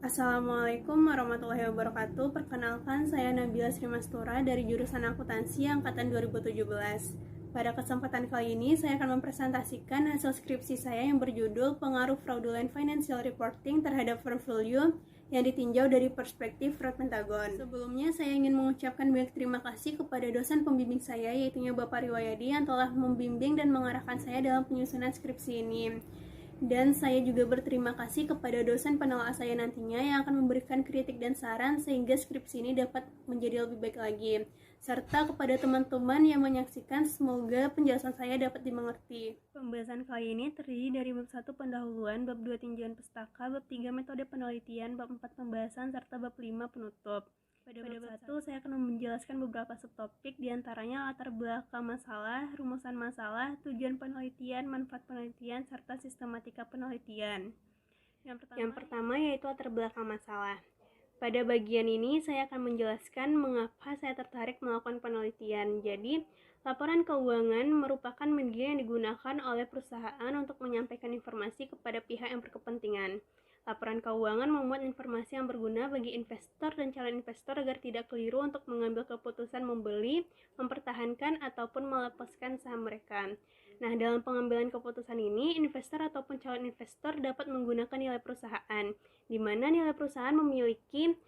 Assalamualaikum warahmatullahi wabarakatuh. Perkenalkan, saya Nabila Srimastura dari jurusan Akuntansi angkatan 2017. Pada kesempatan kali ini, saya akan mempresentasikan hasil skripsi saya yang berjudul Pengaruh Fraudulent Financial Reporting terhadap Portfolio yang ditinjau dari perspektif fraud Pentagon. Sebelumnya, saya ingin mengucapkan banyak terima kasih kepada dosen pembimbing saya, yaitu Bapak Riwayadi, yang telah membimbing dan mengarahkan saya dalam penyusunan skripsi ini. Dan saya juga berterima kasih kepada dosen penelaah saya nantinya yang akan memberikan kritik dan saran sehingga skripsi ini dapat menjadi lebih baik lagi. Serta kepada teman-teman yang menyaksikan, semoga penjelasan saya dapat dimengerti. Pembahasan kali ini terdiri dari bab 1 pendahuluan, bab 2 tinjauan pustaka, bab 3 metode penelitian, bab 4 pembahasan, serta bab 5 penutup. Pada bab 1, saya akan menjelaskan beberapa subtopik, diantaranya latar belakang masalah, rumusan masalah, tujuan penelitian, manfaat penelitian, serta sistematika penelitian. Yang pertama yaitu latar belakang masalah. Pada bagian ini, saya akan menjelaskan mengapa saya tertarik melakukan penelitian. Jadi, laporan keuangan merupakan media yang digunakan oleh perusahaan untuk menyampaikan informasi kepada pihak yang berkepentingan. Laporan keuangan memuat informasi yang berguna bagi investor dan calon investor agar tidak keliru untuk mengambil keputusan membeli, mempertahankan, ataupun melepaskan saham mereka. Nah, dalam pengambilan keputusan ini, investor ataupun calon investor dapat menggunakan nilai perusahaan, di mana nilai perusahaan memiliki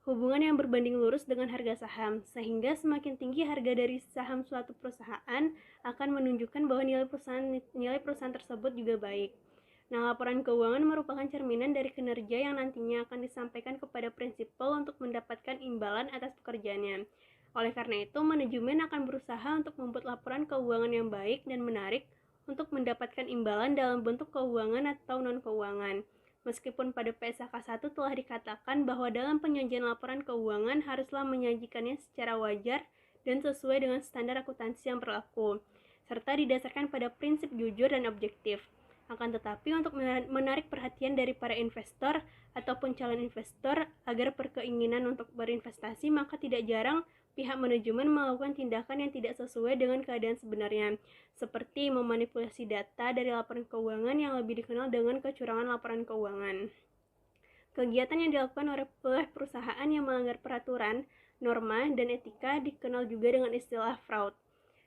hubungan yang berbanding lurus dengan harga saham, sehingga semakin tinggi harga dari saham suatu perusahaan akan menunjukkan bahwa nilai perusahaan tersebut juga baik. Nah, laporan keuangan merupakan cerminan dari kinerja yang nantinya akan disampaikan kepada prinsipal untuk mendapatkan imbalan atas pekerjaannya. Oleh karena itu, manajemen akan berusaha untuk membuat laporan keuangan yang baik dan menarik untuk mendapatkan imbalan dalam bentuk keuangan atau non-keuangan. Meskipun pada PSAK 1 telah dikatakan bahwa dalam penyajian laporan keuangan haruslah menyajikannya secara wajar dan sesuai dengan standar akuntansi yang berlaku, serta didasarkan pada prinsip jujur dan objektif. Akan tetapi, untuk menarik perhatian dari para investor ataupun calon investor agar berkeinginan untuk berinvestasi, maka tidak jarang pihak manajemen melakukan tindakan yang tidak sesuai dengan keadaan sebenarnya, seperti memanipulasi data dari laporan keuangan yang lebih dikenal dengan kecurangan laporan keuangan. Kegiatan yang dilakukan oleh perusahaan yang melanggar peraturan, norma, dan etika dikenal juga dengan istilah fraud.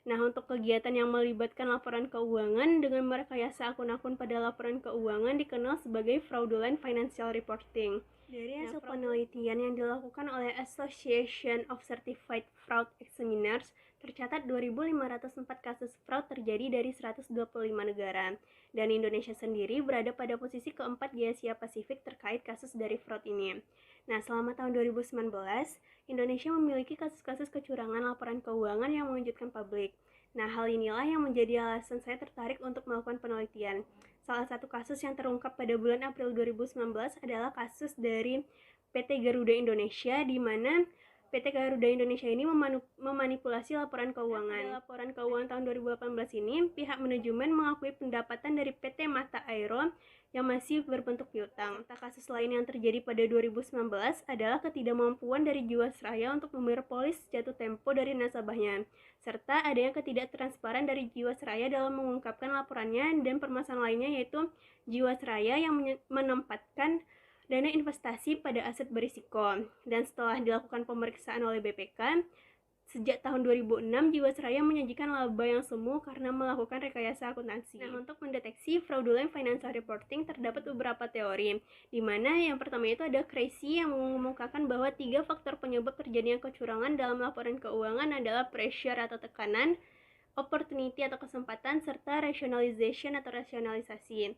Nah, untuk kegiatan yang melibatkan laporan keuangan dengan merekayasa akun-akun pada laporan keuangan dikenal sebagai fraudulent financial reporting. Dari hasil penelitian yang dilakukan oleh Association of Certified Fraud Examiners, tercatat 2.504 kasus fraud terjadi dari 125 negara, dan Indonesia sendiri berada pada posisi keempat di Asia Pasifik terkait kasus dari fraud ini. Nah, selama tahun 2019, Indonesia memiliki kasus-kasus kecurangan laporan keuangan yang mengejutkan publik. Nah, hal inilah yang menjadi alasan saya tertarik untuk melakukan penelitian. Salah satu kasus yang terungkap pada bulan April 2019 adalah kasus dari PT Garuda Indonesia, di mana PT Garuda Indonesia ini memanipulasi laporan keuangan. Pada laporan keuangan tahun 2018 ini, pihak manajemen mengakui pendapatan dari PT Mata Aero yang masih berbentuk piutang. Kasus lain yang terjadi pada 2019 adalah ketidakmampuan dari Jiwasraya untuk membayar polis jatuh tempo dari nasabahnya, serta adanya ketidaktransparan dari Jiwasraya dalam mengungkapkan laporannya, dan permasalahan lainnya yaitu Jiwasraya yang menempatkan dana investasi pada aset berisiko. Dan setelah dilakukan pemeriksaan oleh BPK, sejak tahun 2006, Jiwasraya menyajikan laba yang semu karena melakukan rekayasa akuntansi. Nah, untuk mendeteksi fraudulent financial reporting terdapat beberapa teori, di mana yang pertama itu ada Crazy yang mengemukakan bahwa 3 faktor penyebab terjadinya kecurangan dalam laporan keuangan adalah pressure atau tekanan, opportunity atau kesempatan, serta rationalization atau rasionalisasi.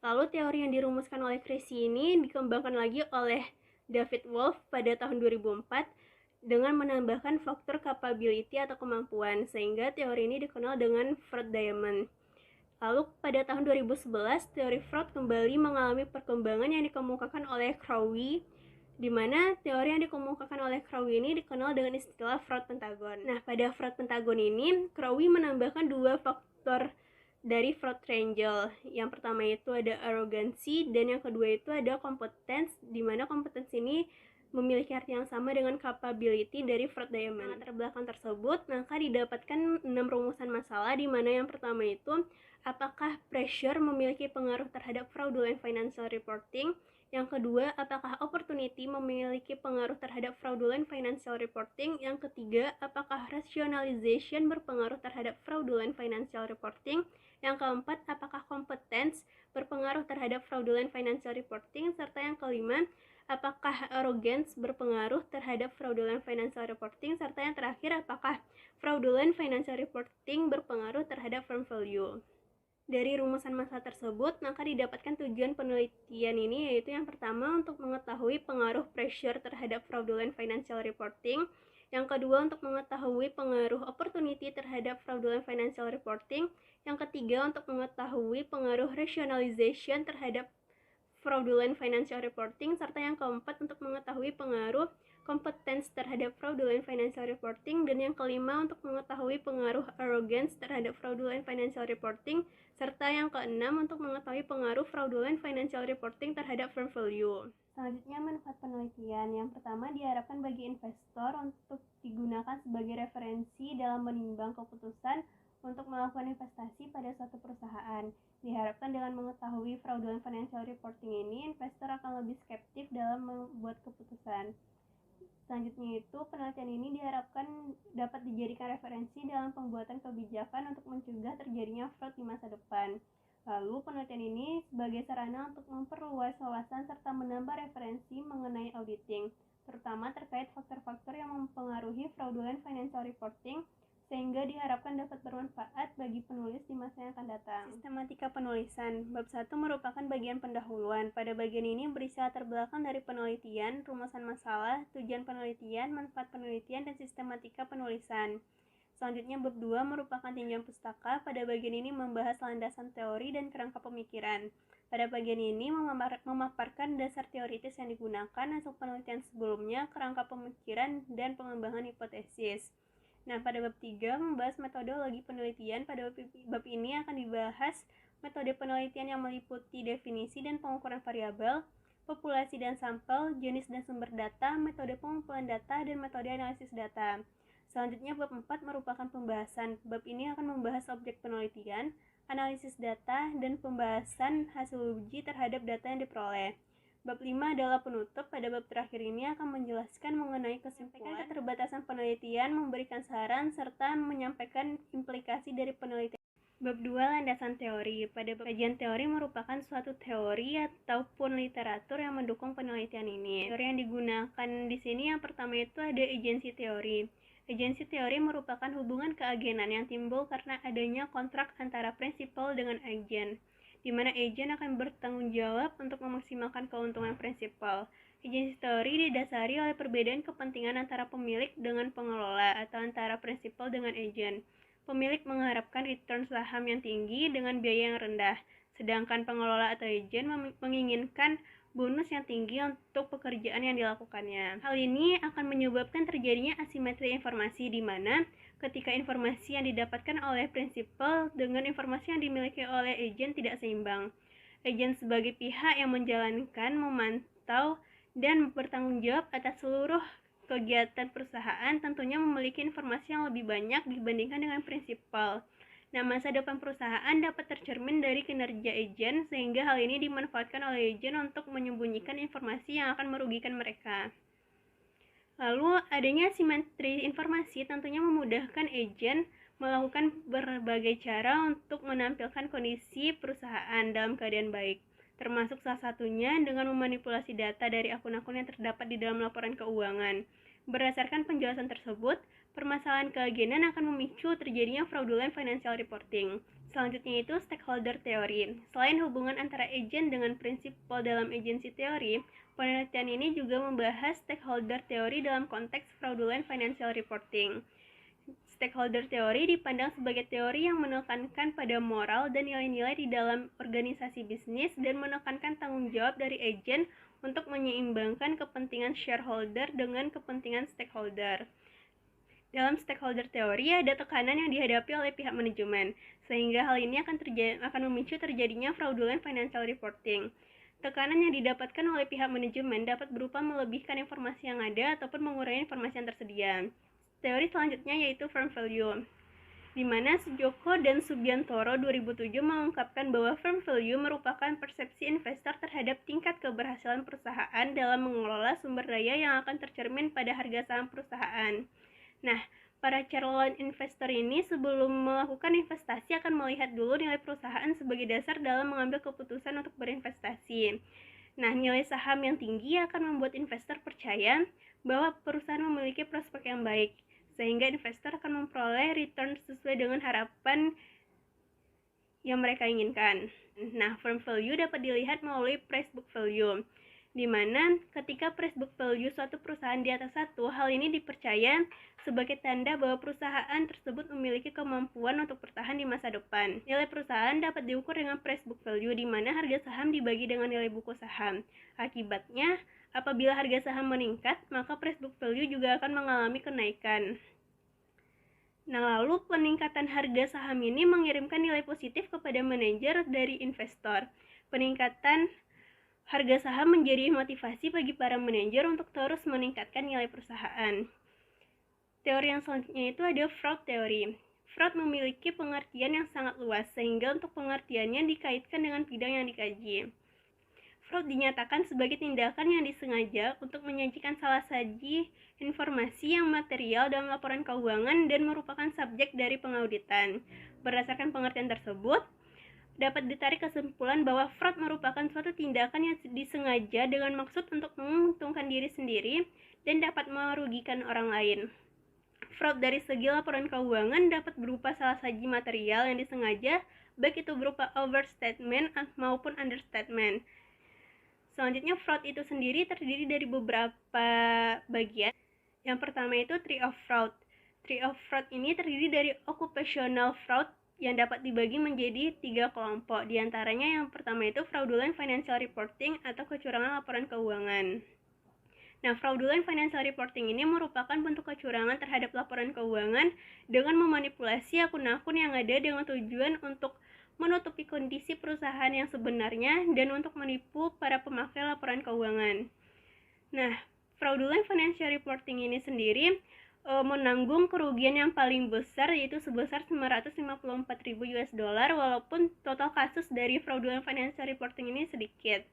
Lalu teori yang dirumuskan oleh Crazy ini dikembangkan lagi oleh David Wolf pada tahun 2004 dengan menambahkan faktor capability atau kemampuan, sehingga teori ini dikenal dengan fraud diamond. Lalu pada tahun 2011, teori fraud kembali mengalami perkembangan yang dikemukakan oleh Crowley, di mana teori yang dikemukakan oleh Crowley ini dikenal dengan istilah fraud pentagon. Nah, pada fraud pentagon ini, Crowley menambahkan 2 faktor dari fraud triangle. Yang pertama itu ada arrogancy, dan yang kedua itu ada competence, di mana competence ini memiliki arti yang sama dengan capability dari fraud diamond. Latar belakang tersebut, maka didapatkan 6 rumusan masalah, di mana yang pertama itu apakah pressure memiliki pengaruh terhadap fraudulent financial reporting, Yang kedua, apakah opportunity memiliki pengaruh terhadap fraudulent financial reporting? Yang ketiga, apakah rationalization berpengaruh terhadap fraudulent financial reporting? Yang keempat, apakah competence berpengaruh terhadap fraudulent financial reporting? Serta yang kelima, apakah arrogance berpengaruh terhadap fraudulent financial reporting? Serta yang terakhir, apakah fraudulent financial reporting berpengaruh terhadap firm value? Dari rumusan masalah tersebut, maka didapatkan tujuan penelitian ini, yaitu yang pertama untuk mengetahui pengaruh pressure terhadap fraudulent financial reporting, yang kedua untuk mengetahui pengaruh opportunity terhadap fraudulent financial reporting, yang ketiga untuk mengetahui pengaruh rationalization terhadap fraudulent financial reporting, serta yang keempat untuk mengetahui pengaruh competence terhadap fraudulent financial reporting, dan yang kelima untuk mengetahui pengaruh arrogance terhadap fraudulent financial reporting, serta yang keenam untuk mengetahui pengaruh fraudulent financial reporting terhadap firm value. Selanjutnya, manfaat penelitian. Yang pertama, diharapkan bagi investor untuk digunakan sebagai referensi dalam menimbang keputusan untuk melakukan investasi pada suatu perusahaan. Diharapkan dengan mengetahui fraudulent financial reporting ini, investor akan lebih skeptif dalam membuat keputusan. Selanjutnya itu, penelitian ini diharapkan dapat dijadikan referensi dalam pembuatan kebijakan untuk mencegah terjadinya fraud di masa depan. Lalu, penelitian ini sebagai sarana untuk memperluas wawasan serta menambah referensi mengenai auditing, terutama terkait faktor-faktor yang mempengaruhi fraudulent financial reporting, sehingga diharapkan dapat bermanfaat bagi penulis di masa yang akan datang. Sistematika penulisan. Bab 1 merupakan bagian pendahuluan. Pada bagian ini berisi latar belakang dari penelitian, rumusan masalah, tujuan penelitian, manfaat penelitian, dan sistematika penulisan. Selanjutnya, bab 2 merupakan tinjauan pustaka. Pada bagian ini membahas landasan teori dan kerangka pemikiran. Pada bagian ini memaparkan dasar teoritis yang digunakan, hasil penelitian sebelumnya, kerangka pemikiran, dan pengembangan hipotesis. Nah, pada bab 3 membahas metodologi penelitian. Pada bab ini akan dibahas metode penelitian yang meliputi definisi dan pengukuran variabel, populasi dan sampel, jenis dan sumber data, metode pengumpulan data, dan metode analisis data. Selanjutnya, bab 4 merupakan pembahasan. Bab ini akan membahas objek penelitian, analisis data, dan pembahasan hasil uji terhadap data yang diperoleh. Bab 5 adalah penutup. Pada bab terakhir ini akan menjelaskan mengenai kesimpulan, keterbatasan penelitian, memberikan saran, serta menyampaikan implikasi dari penelitian. Bab 2 landasan teori. Pada kajian teori merupakan suatu teori ataupun literatur yang mendukung penelitian ini. Teori yang digunakan di sini yang pertama itu ada agensi teori. Agensi teori merupakan hubungan keagenan yang timbul karena adanya kontrak antara prinsipal dengan agen, di mana agen akan bertanggung jawab untuk memaksimalkan keuntungan prinsipal. Agensi teori didasari oleh perbedaan kepentingan antara pemilik dengan pengelola atau antara prinsipal dengan agen. Pemilik mengharapkan return saham yang tinggi dengan biaya yang rendah, sedangkan pengelola atau agen menginginkan bonus yang tinggi untuk pekerjaan yang dilakukannya. Hal ini akan menyebabkan terjadinya asimetri informasi, di mana ketika informasi yang didapatkan oleh prinsipal dengan informasi yang dimiliki oleh agen tidak seimbang. Agen sebagai pihak yang menjalankan, memantau, dan bertanggung jawab atas seluruh kegiatan perusahaan tentunya memiliki informasi yang lebih banyak dibandingkan dengan prinsipal. Nah, masa depan perusahaan dapat tercermin dari kinerja agen, sehingga hal ini dimanfaatkan oleh agen untuk menyembunyikan informasi yang akan merugikan mereka. Lalu, adanya simetri informasi tentunya memudahkan agen melakukan berbagai cara untuk menampilkan kondisi perusahaan dalam keadaan baik, termasuk salah satunya dengan memanipulasi data dari akun-akun yang terdapat di dalam laporan keuangan. Berdasarkan penjelasan tersebut, permasalahan keagenan akan memicu terjadinya fraudulent financial reporting. Selanjutnya itu stakeholder teori. Selain hubungan antara agen dengan prinsipal dalam agensi teori, penelitian ini juga membahas stakeholder teori dalam konteks fraudulent financial reporting. Stakeholder teori dipandang sebagai teori yang menekankan pada moral dan nilai-nilai di dalam organisasi bisnis dan menekankan tanggung jawab dari agen untuk menyeimbangkan kepentingan shareholder dengan kepentingan stakeholder. Dalam stakeholder teori ada tekanan yang dihadapi oleh pihak manajemen, sehingga hal ini akan memicu terjadinya fraudulent financial reporting. Tekanan yang didapatkan oleh pihak manajemen dapat berupa melebihkan informasi yang ada ataupun mengurangi informasi yang tersedia. Teori selanjutnya yaitu firm value. di mana Sujoko dan Subiantoro 2007 mengungkapkan bahwa firm value merupakan persepsi investor terhadap tingkat keberhasilan perusahaan dalam mengelola sumber daya yang akan tercermin pada harga saham perusahaan. Nah, para calon investor ini sebelum melakukan investasi akan melihat dulu nilai perusahaan sebagai dasar dalam mengambil keputusan untuk berinvestasi. Nah, nilai saham yang tinggi akan membuat investor percaya bahwa perusahaan memiliki prospek yang baik, sehingga investor akan memperoleh return sesuai dengan harapan yang mereka inginkan. Nah, firm value dapat dilihat melalui price book value, di mana ketika price book value suatu perusahaan di atas 1, hal ini dipercaya sebagai tanda bahwa perusahaan tersebut memiliki kemampuan untuk bertahan di masa depan. Nilai perusahaan dapat diukur dengan price book value, di mana harga saham dibagi dengan nilai buku saham. Akibatnya, apabila harga saham meningkat, maka price book value juga akan mengalami kenaikan. Nah, lalu peningkatan harga saham ini mengirimkan nilai positif kepada manajer dari investor. Peningkatan harga saham menjadi motivasi bagi para manajer untuk terus meningkatkan nilai perusahaan. Teori yang selanjutnya itu ada fraud teori. Fraud memiliki pengertian yang sangat luas, sehingga untuk pengertiannya dikaitkan dengan bidang yang dikaji. Fraud dinyatakan sebagai tindakan yang disengaja untuk menyajikan salah saji informasi yang material dalam laporan keuangan dan merupakan subjek dari pengauditan. Berdasarkan pengertian tersebut, dapat ditarik kesimpulan bahwa fraud merupakan suatu tindakan yang disengaja dengan maksud untuk menguntungkan diri sendiri dan dapat merugikan orang lain. Fraud dari segi laporan keuangan dapat berupa salah saji material yang disengaja, baik itu berupa overstatement maupun understatement. Selanjutnya, fraud itu sendiri terdiri dari beberapa bagian. Yang pertama itu tree of fraud. Tree of fraud ini terdiri dari occupational fraud yang dapat dibagi menjadi 3 kelompok. Di antaranya yang pertama itu fraudulent financial reporting atau kecurangan laporan keuangan. Nah, fraudulent financial reporting ini merupakan bentuk kecurangan terhadap laporan keuangan dengan memanipulasi akun-akun yang ada dengan tujuan untuk menutupi kondisi perusahaan yang sebenarnya dan untuk menipu para pemakai laporan keuangan. Nah, fraudulent financial reporting ini sendiri menanggung kerugian yang paling besar, yaitu sebesar 954.000 US dollar, walaupun total kasus dari fraudulent financial reporting ini sedikit.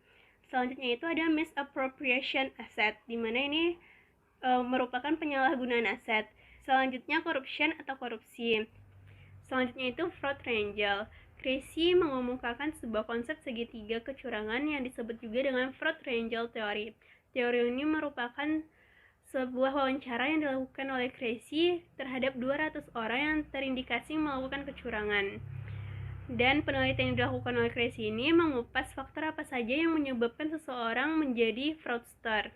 Selanjutnya itu ada misappropriation asset, di mana ini merupakan penyalahgunaan aset. Selanjutnya corruption atau korupsi. Selanjutnya itu fraud triangle. Tracy mengemukakan sebuah konsep segitiga kecurangan yang disebut juga dengan fraud triangle theory. Teori ini merupakan sebuah wawancara yang dilakukan oleh Tracy terhadap 200 orang yang terindikasi melakukan kecurangan. Dan penelitian yang dilakukan oleh Tracy ini mengupas faktor apa saja yang menyebabkan seseorang menjadi fraudster.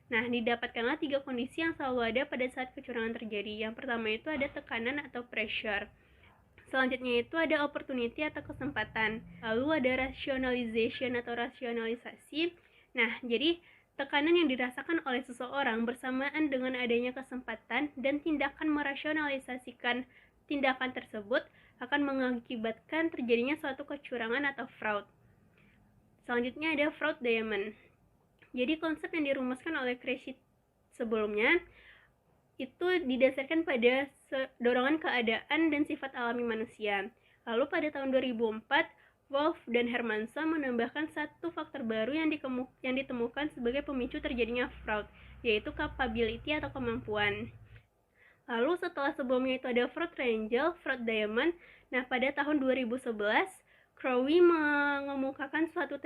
Nah, didapatkanlah 3 kondisi yang selalu ada pada saat kecurangan terjadi. Yang pertama itu ada tekanan atau pressure. Selanjutnya itu ada opportunity atau kesempatan. Lalu ada rationalization atau rasionalisasi. Nah, jadi tekanan yang dirasakan oleh seseorang bersamaan dengan adanya kesempatan dan tindakan merasionalisasikan tindakan tersebut akan mengakibatkan terjadinya suatu kecurangan atau fraud. Selanjutnya ada fraud diamond. Jadi konsep yang dirumuskan oleh Tracy sebelumnya itu didasarkan pada dorongan keadaan dan sifat alami manusia. Lalu pada tahun 2004, Wolf dan Hermanson menambahkan satu faktor baru yang ditemukan sebagai pemicu terjadinya fraud, yaitu capability atau kemampuan. Lalu setelah sebelumnya itu ada fraud triangle, fraud diamond. Nah, pada tahun 2011, Crowley mengemukakan suatu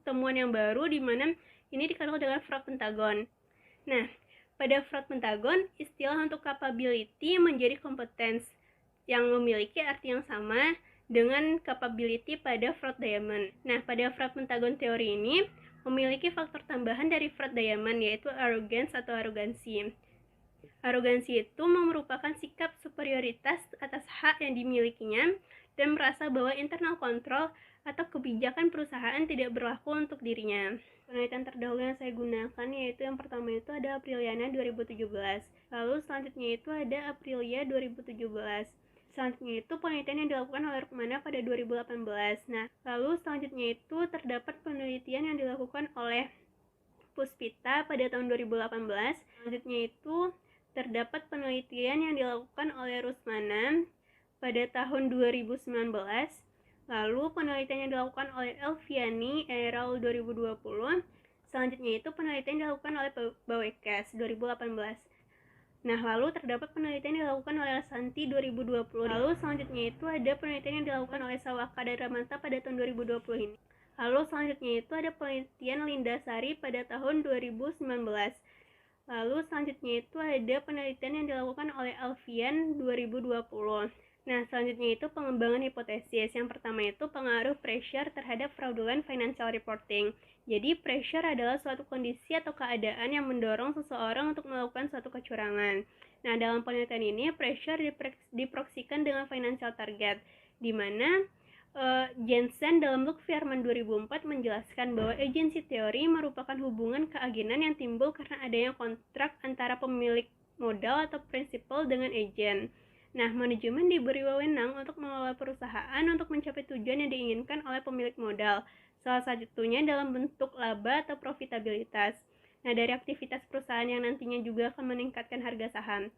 temuan yang baru di mana ini dikenal dengan fraud pentagon. Nah, pada fraud pentagon, istilah untuk capability menjadi competence yang memiliki arti yang sama dengan capability pada fraud diamond. Nah, pada fraud pentagon teori ini memiliki faktor tambahan dari fraud diamond, yaitu arrogance atau arogansi. Arogansi itu merupakan sikap superioritas atas hak yang dimilikinya dan merasa bahwa internal control atau kebijakan perusahaan tidak berlaku untuk dirinya. Penelitian terdahulu yang saya gunakan yaitu yang pertama itu ada Apriliana 2017. Lalu selanjutnya itu ada Aprilia 2017. Selanjutnya itu penelitian yang dilakukan oleh Rukmana pada 2018. Nah, lalu selanjutnya itu terdapat penelitian yang dilakukan oleh Puspita pada tahun 2018. Selanjutnya itu terdapat penelitian yang dilakukan oleh Rusmana pada tahun 2019, lalu penelitian yang dilakukan oleh Elviani Eral 2020, selanjutnya itu penelitian yang dilakukan oleh Bawekes 2018. Nah, lalu terdapat penelitian yang dilakukan oleh Santi 2020. Lalu selanjutnya itu ada penelitian yang dilakukan oleh Sawaka dan Ramanta pada tahun 2020 ini. Lalu selanjutnya itu ada penelitian Lindasari pada tahun 2019. Lalu selanjutnya itu ada penelitian yang dilakukan oleh Alfian 2020. Nah, selanjutnya itu pengembangan hipotesis. Yang pertama itu pengaruh pressure terhadap fraudulent financial reporting. Jadi, pressure adalah suatu kondisi atau keadaan yang mendorong seseorang untuk melakukan suatu kecurangan. Nah, dalam penelitian ini, pressure diproksikan dengan financial target, di mana Jensen dalam Luc Fierman 2004 menjelaskan bahwa agency theory merupakan hubungan keagenan yang timbul karena adanya kontrak antara pemilik modal atau prinsipal dengan agen. Nah, manajemen diberi wewenang untuk mengelola perusahaan untuk mencapai tujuan yang diinginkan oleh pemilik modal, salah satunya dalam bentuk laba atau profitabilitas. Nah, dari aktivitas perusahaan yang nantinya juga akan meningkatkan harga saham.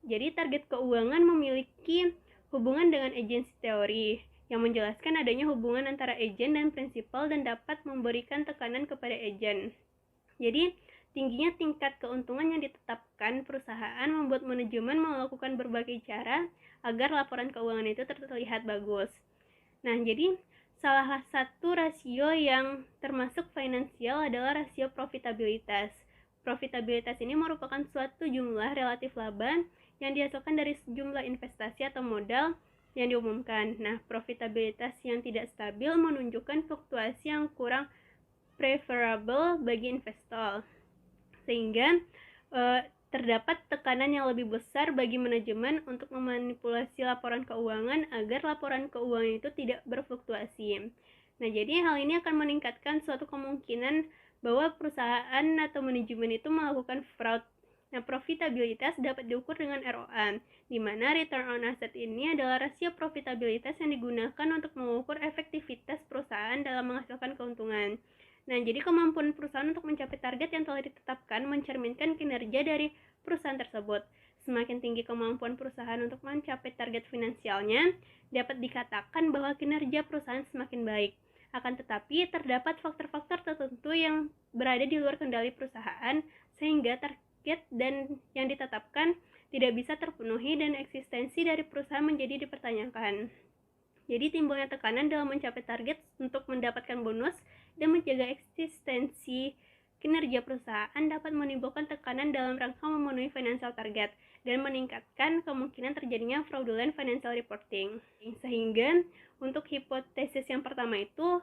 Jadi, target keuangan memiliki hubungan dengan agency teori, yang menjelaskan adanya hubungan antara agen dan prinsipal dan dapat memberikan tekanan kepada agen. Jadi, tingginya tingkat keuntungan yang ditetapkan perusahaan membuat manajemen melakukan berbagai cara agar laporan keuangan itu terlihat bagus. Nah, jadi salah satu rasio yang termasuk finansial adalah rasio profitabilitas. Profitabilitas ini merupakan suatu jumlah relatif laba yang dihasilkan dari sejumlah investasi atau modal yang diumumkan. Nah, profitabilitas yang tidak stabil menunjukkan fluktuasi yang kurang preferable bagi investor, sehingga terdapat tekanan yang lebih besar bagi manajemen untuk memanipulasi laporan keuangan agar laporan keuangan itu tidak berfluktuasi. Nah, jadi hal ini akan meningkatkan suatu kemungkinan bahwa perusahaan atau manajemen itu melakukan fraud. Nah, profitabilitas dapat diukur dengan ROA, di mana return on asset ini adalah rasio profitabilitas yang digunakan untuk mengukur efektivitas perusahaan dalam menghasilkan keuntungan. Nah, jadi kemampuan perusahaan untuk mencapai target yang telah ditetapkan mencerminkan kinerja dari perusahaan tersebut. Semakin tinggi kemampuan perusahaan untuk mencapai target finansialnya, dapat dikatakan bahwa kinerja perusahaan semakin baik. Akan tetapi, terdapat faktor-faktor tertentu yang berada di luar kendali perusahaan, sehingga target dan yang ditetapkan tidak bisa terpenuhi dan eksistensi dari perusahaan menjadi dipertanyakan. Jadi timbulnya tekanan dalam mencapai target untuk mendapatkan bonus dan menjaga eksistensi kinerja perusahaan dapat menimbulkan tekanan dalam rangka memenuhi financial target dan meningkatkan kemungkinan terjadinya fraudulent financial reporting. Sehingga untuk hipotesis yang pertama itu,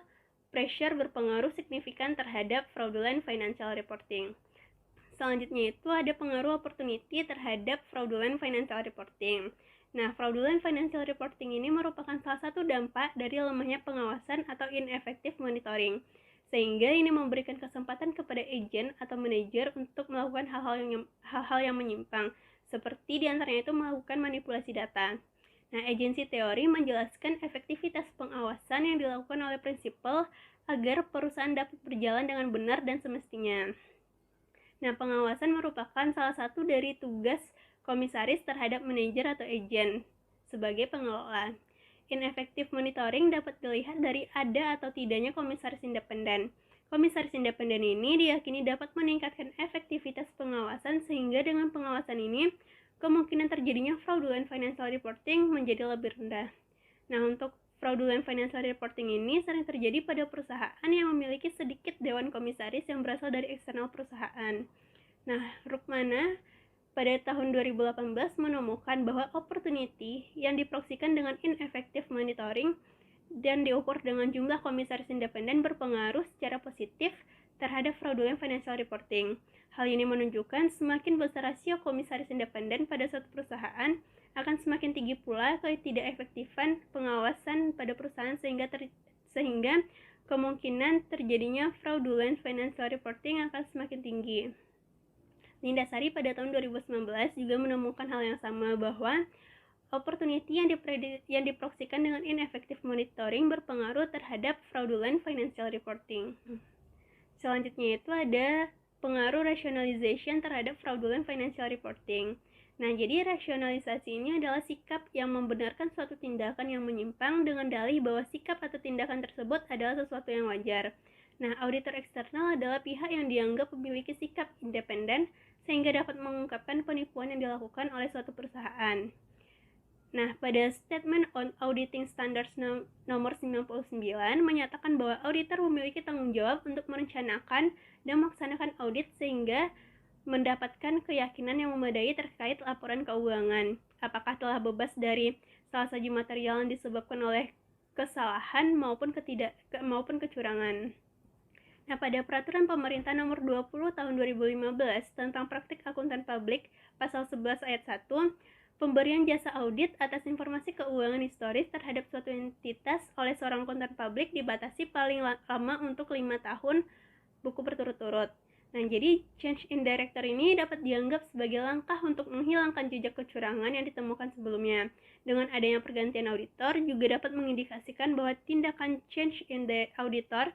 pressure berpengaruh signifikan terhadap fraudulent financial reporting. Selanjutnya itu ada pengaruh opportunity terhadap fraudulent financial reporting. Nah, fraudulent financial reporting ini merupakan salah satu dampak dari lemahnya pengawasan atau ineffective monitoring, sehingga ini memberikan kesempatan kepada agen atau manajer untuk melakukan hal-hal yang menyimpang, seperti diantaranya itu melakukan manipulasi data. Nah, agency teori menjelaskan efektivitas pengawasan yang dilakukan oleh prinsipal agar perusahaan dapat berjalan dengan benar dan semestinya. Nah, pengawasan merupakan salah satu dari tugas komisaris terhadap manajer atau agen sebagai pengelola. Ineffective monitoring dapat dilihat dari ada atau tidaknya komisaris independen. Komisaris independen ini diyakini dapat meningkatkan efektivitas pengawasan, sehingga dengan pengawasan ini kemungkinan terjadinya fraudulent financial reporting menjadi lebih rendah. Nah, untuk fraudulent financial reporting ini sering terjadi pada perusahaan yang memiliki sedikit dewan komisaris yang berasal dari eksternal perusahaan. Nah, Rukmana pada tahun 2018 menemukan bahwa opportunity yang diproksikan dengan ineffective monitoring dan diukur dengan jumlah komisaris independen berpengaruh secara positif terhadap fraudulent financial reporting. Hal ini menunjukkan semakin besar rasio komisaris independen pada suatu perusahaan, akan semakin tinggi pula ketidakefektifan pengawasan pada perusahaan sehingga kemungkinan terjadinya fraudulent financial reporting akan semakin tinggi. Lindasari pada tahun 2019 juga menemukan hal yang sama, bahwa opportunity yang diproksikan dengan ineffective monitoring berpengaruh terhadap fraudulent financial reporting. Selanjutnya itu ada pengaruh rationalization terhadap fraudulent financial reporting. Nah, jadi rasionalisasi ini adalah sikap yang membenarkan suatu tindakan yang menyimpang dengan dalih bahwa sikap atau tindakan tersebut adalah sesuatu yang wajar. Nah, auditor eksternal adalah pihak yang dianggap memiliki sikap independen sehingga dapat mengungkapkan penipuan yang dilakukan oleh suatu perusahaan. Nah, pada Statement on Auditing Standards nomor 99 menyatakan bahwa auditor memiliki tanggung jawab untuk merencanakan dan melaksanakan audit sehingga mendapatkan keyakinan yang memadai terkait laporan keuangan. Apakah telah bebas dari salah satu material yang disebabkan oleh kesalahan maupun kecurangan. Nah, pada Peraturan Pemerintah Nomor 20 Tahun 2015 tentang Praktik Akuntan Publik, Pasal 11 Ayat 1, pemberian jasa audit atas informasi keuangan historis terhadap suatu entitas oleh seorang akuntan publik dibatasi paling lama untuk 5 tahun buku berturut-turut. Nah, jadi change in director ini dapat dianggap sebagai langkah untuk menghilangkan jejak kecurangan yang ditemukan sebelumnya. Dengan adanya pergantian auditor juga dapat mengindikasikan bahwa tindakan change in the auditor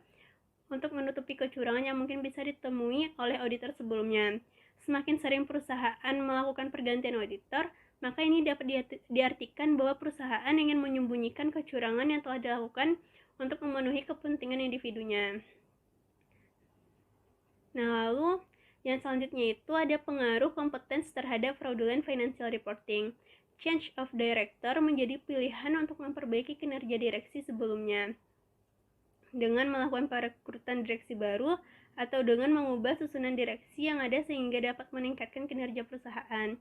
untuk menutupi kecurangan yang mungkin bisa ditemui oleh auditor sebelumnya. Semakin sering perusahaan melakukan pergantian auditor, maka ini dapat diartikan bahwa perusahaan ingin menyembunyikan kecurangan yang telah dilakukan untuk memenuhi kepentingan individunya. Nah, lalu yang selanjutnya itu ada pengaruh kompetens terhadap fraudulent financial reporting. Change of director menjadi pilihan untuk memperbaiki kinerja direksi sebelumnya dengan melakukan perekrutan direksi baru atau dengan mengubah susunan direksi yang ada sehingga dapat meningkatkan kinerja perusahaan.